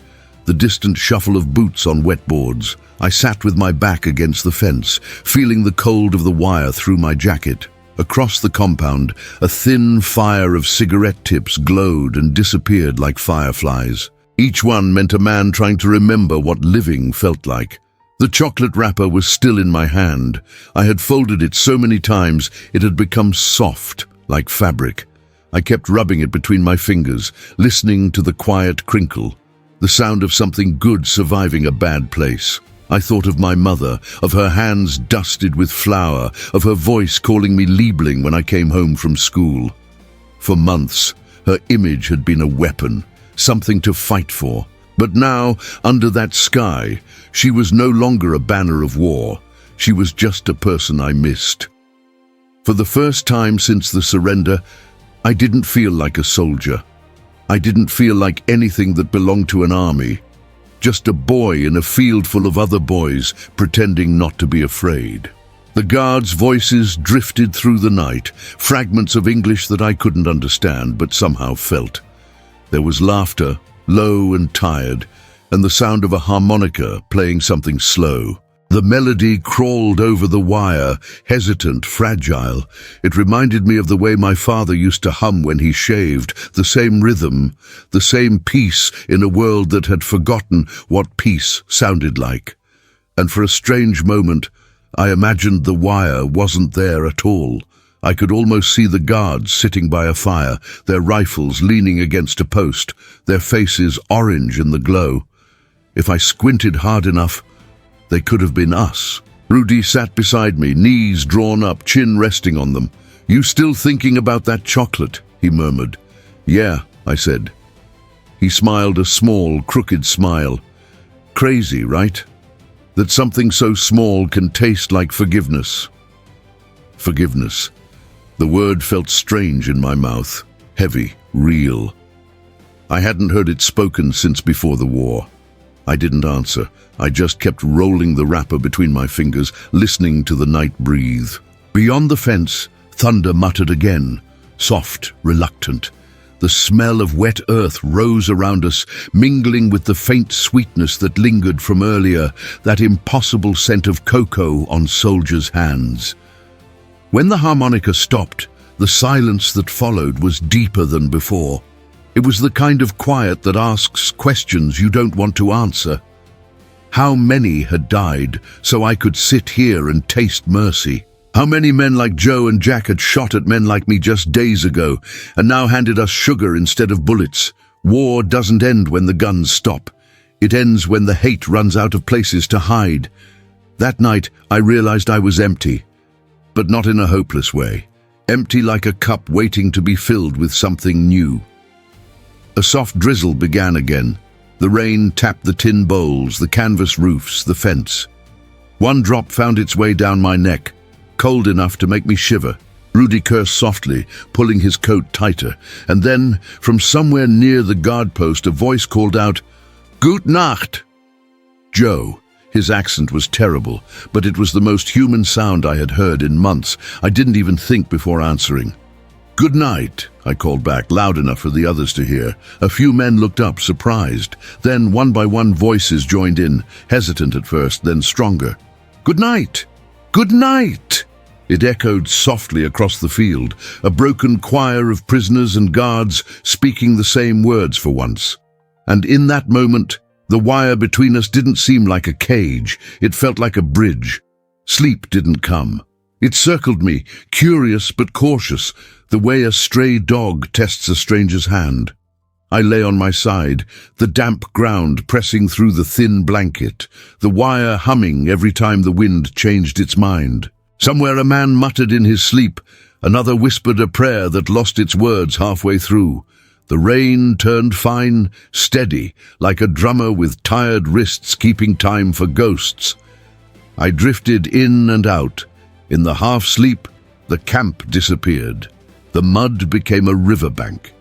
the distant shuffle of boots on wet boards. I sat with my back against the fence, feeling the cold of the wire through my jacket. Across the compound, a thin fire of cigarette tips glowed and disappeared like fireflies. Each one meant a man trying to remember what living felt like. The chocolate wrapper was still in my hand. I had folded it so many times it had become soft, like fabric. I kept rubbing it between my fingers, listening to the quiet crinkle, the sound of something good surviving a bad place. I thought of my mother, of her hands dusted with flour, of her voice calling me Liebling when I came home from school. For months, her image had been a weapon, something to fight for. But now, under that sky, she was no longer a banner of war. She was just a person I missed. For the first time since the surrender, I didn't feel like a soldier. I didn't feel like anything that belonged to an army. Just a boy in a field full of other boys pretending not to be afraid. The guards' voices drifted through the night, fragments of English that I couldn't understand but somehow felt. There was laughter, low and tired, and the sound of a harmonica playing something slow. The melody crawled over the wire, hesitant, fragile. It reminded me of the way my father used to hum when he shaved, the same rhythm, the same peace in a world that had forgotten what peace sounded like. And for a strange moment, I imagined the wire wasn't there at all. I could almost see the guards sitting by a fire, their rifles leaning against a post, their faces orange in the glow. If I squinted hard enough, they could have been us. Rudy sat beside me, knees drawn up, chin resting on them. "You still thinking about that chocolate?" he murmured. "Yeah," I said. He smiled a small, crooked smile. Crazy, right? That something so small can taste like forgiveness. Forgiveness. The word felt strange in my mouth, heavy, real. I hadn't heard it spoken since before the war. I didn't answer. I just kept rolling the wrapper between my fingers, listening to the night breathe. Beyond the fence, thunder muttered again, soft, reluctant. The smell of wet earth rose around us, mingling with the faint sweetness that lingered from earlier, that impossible scent of cocoa on soldiers' hands. When the harmonica stopped, the silence that followed was deeper than before. It was the kind of quiet that asks questions you don't want to answer. How many had died so I could sit here and taste mercy? How many men like Joe and Jack had shot at men like me just days ago and now handed us sugar instead of bullets? War doesn't end when the guns stop. It ends when the hate runs out of places to hide. That night, I realized I was empty, but not in a hopeless way. Empty like a cup waiting to be filled with something new. A soft drizzle began again. The rain tapped the tin bowls, the canvas roofs, the fence. One drop found its way down my neck, cold enough to make me shiver. Rudy cursed softly, pulling his coat tighter, and then, from somewhere near the guard post, a voice called out, "Gut Nacht!" Joe. His accent was terrible, but it was the most human sound I had heard in months. I didn't even think before answering. "Good night," I called back, loud enough for the others to hear. A few men looked up, surprised. Then, one by one, voices joined in, hesitant at first, then stronger. "Good night! Good night!" It echoed softly across the field, a broken choir of prisoners and guards speaking the same words for once. And in that moment, the wire between us didn't seem like a cage. It felt like a bridge. Sleep didn't come. It circled me, curious but cautious, the way a stray dog tests a stranger's hand. I lay on my side, the damp ground pressing through the thin blanket, the wire humming every time the wind changed its mind. Somewhere a man muttered in his sleep, another whispered a prayer that lost its words halfway through. The rain turned fine, steady, like a drummer with tired wrists keeping time for ghosts. I drifted in and out. In the half-sleep, the camp disappeared. The mud became a riverbank.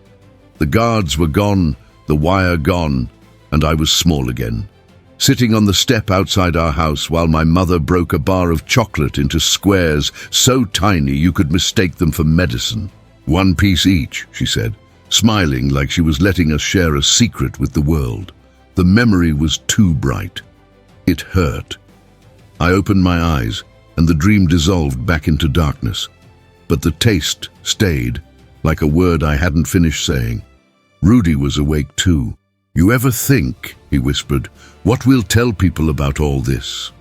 The guards were gone, the wire gone, and I was small again. Sitting on the step outside our house while my mother broke a bar of chocolate into squares so tiny you could mistake them for medicine. "One piece each," she said, smiling like she was letting us share a secret with the world. The memory was too bright. It hurt. I opened my eyes, and the dream dissolved back into darkness. But the taste stayed, like a word I hadn't finished saying. Rudy was awake too. "You ever think," he whispered, "what we'll tell people about all this?"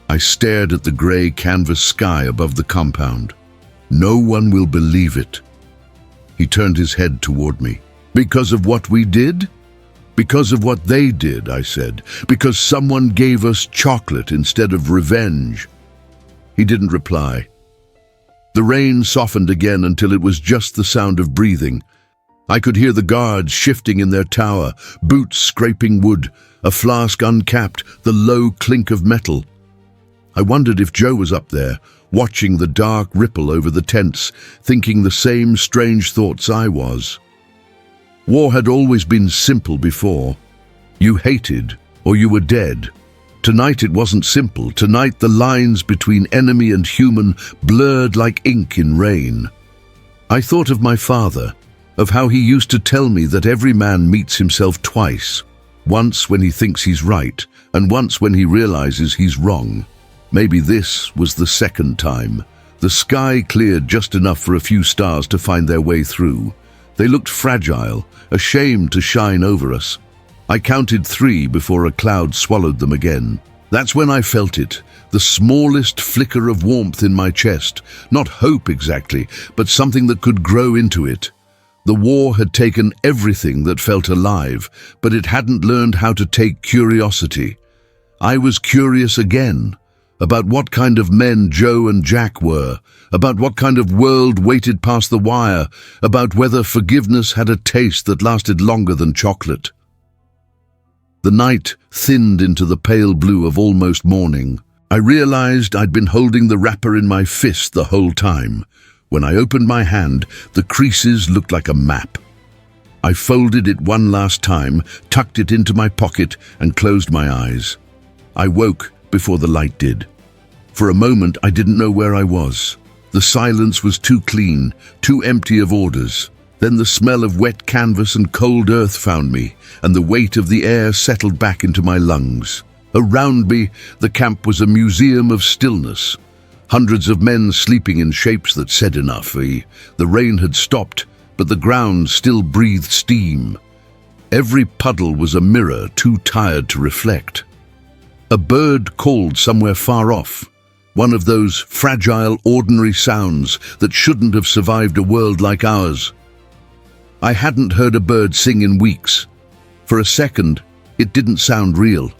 I stared at the grey canvas sky above the compound. "No one will believe it." He turned his head toward me. "Because of what we did?" "Because of what they did," I said. "Because someone gave us chocolate instead of revenge." He didn't reply. The rain softened again until it was just the sound of breathing. I could hear the guards shifting in their tower, boots scraping wood, a flask uncapped, the low clink of metal. I wondered if Joe was up there, watching the dark ripple over the tents, thinking the same strange thoughts I was. War had always been simple before. You hated or you were dead. Tonight it wasn't simple. Tonight the lines between enemy and human blurred like ink in rain. I thought of my father, of how he used to tell me that every man meets himself twice. Once when he thinks he's right, and once when he realizes he's wrong. Maybe this was the second time. The sky cleared just enough for a few stars to find their way through. They looked fragile, ashamed to shine over us. I counted 3 before a cloud swallowed them again. That's when I felt it, the smallest flicker of warmth in my chest. Not hope exactly, but something that could grow into it. The war had taken everything that felt alive, but it hadn't learned how to take curiosity. I was curious again, about what kind of men Joe and Jack were, about what kind of world waited past the wire, about whether forgiveness had a taste that lasted longer than chocolate. The night thinned into the pale blue of almost morning. I realized I'd been holding the wrapper in my fist the whole time. When I opened my hand, the creases looked like a map. I folded it one last time, tucked it into my pocket, and closed my eyes. I woke before the light did. For a moment, I didn't know where I was. The silence was too clean, too empty of orders. Then the smell of wet canvas and cold earth found me, and the weight of the air settled back into my lungs. Around me, the camp was a museum of stillness. Hundreds of men sleeping in shapes that said enough. The rain had stopped, but the ground still breathed steam. Every puddle was a mirror too tired to reflect. A bird called somewhere far off. One of those fragile, ordinary sounds that shouldn't have survived a world like ours. I hadn't heard a bird sing in weeks. For a second, it didn't sound real.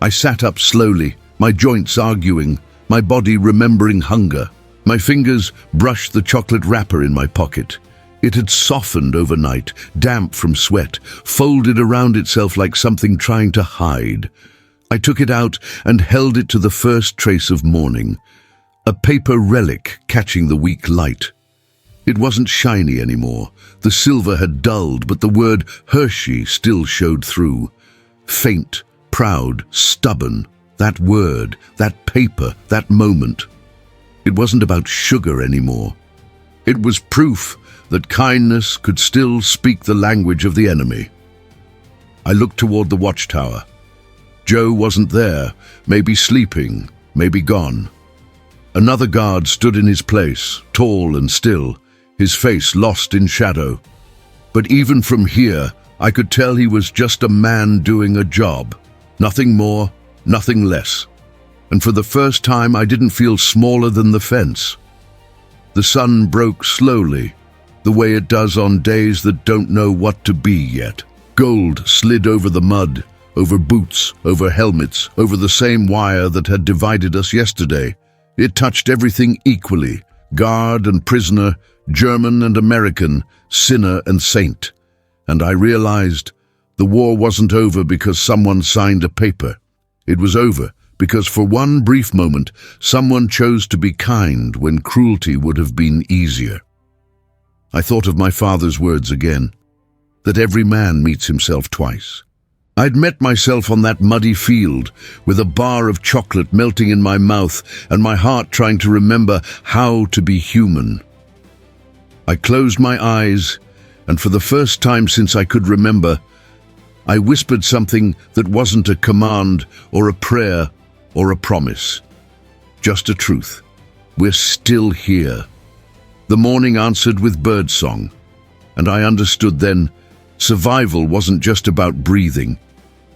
I sat up slowly, my joints arguing, my body remembering hunger. My fingers brushed the chocolate wrapper in my pocket. It had softened overnight, damp from sweat, folded around itself like something trying to hide. I took it out and held it to the first trace of morning, a paper relic catching the weak light. It wasn't shiny anymore. The silver had dulled, but the word Hershey still showed through. Faint, proud, stubborn. That word, that paper, that moment. It wasn't about sugar anymore. It was proof that kindness could still speak the language of the enemy. I looked toward the watchtower. Joe wasn't there, maybe sleeping, maybe gone. Another guard stood in his place, tall and still, his face lost in shadow. But even from here, I could tell he was just a man doing a job. Nothing more, nothing less. And for the first time, I didn't feel smaller than the fence. The sun broke slowly, the way it does on days that don't know what to be yet. Gold slid over the mud, over boots, over helmets, over the same wire that had divided us yesterday. It touched everything equally, guard and prisoner, German and American, sinner and saint. And I realized the war wasn't over because someone signed a paper. It was over because for one brief moment, someone chose to be kind when cruelty would have been easier. I thought of my father's words again, that every man meets himself twice. I'd met myself on that muddy field, with a bar of chocolate melting in my mouth and my heart trying to remember how to be human. I closed my eyes, and for the first time since I could remember, I whispered something that wasn't a command or a prayer or a promise. Just a truth. We're still here. The morning answered with birdsong, and I understood then survival wasn't just about breathing.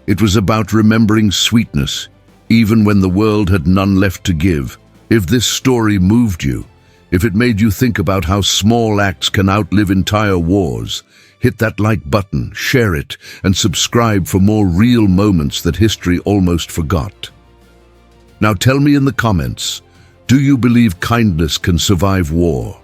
It was about remembering sweetness, even when the world had none left to give. If this story moved you, if it made you think about how small acts can outlive entire wars, hit that like button, share it, and subscribe for more real moments that history almost forgot. Now tell me in the comments, do you believe kindness can survive war?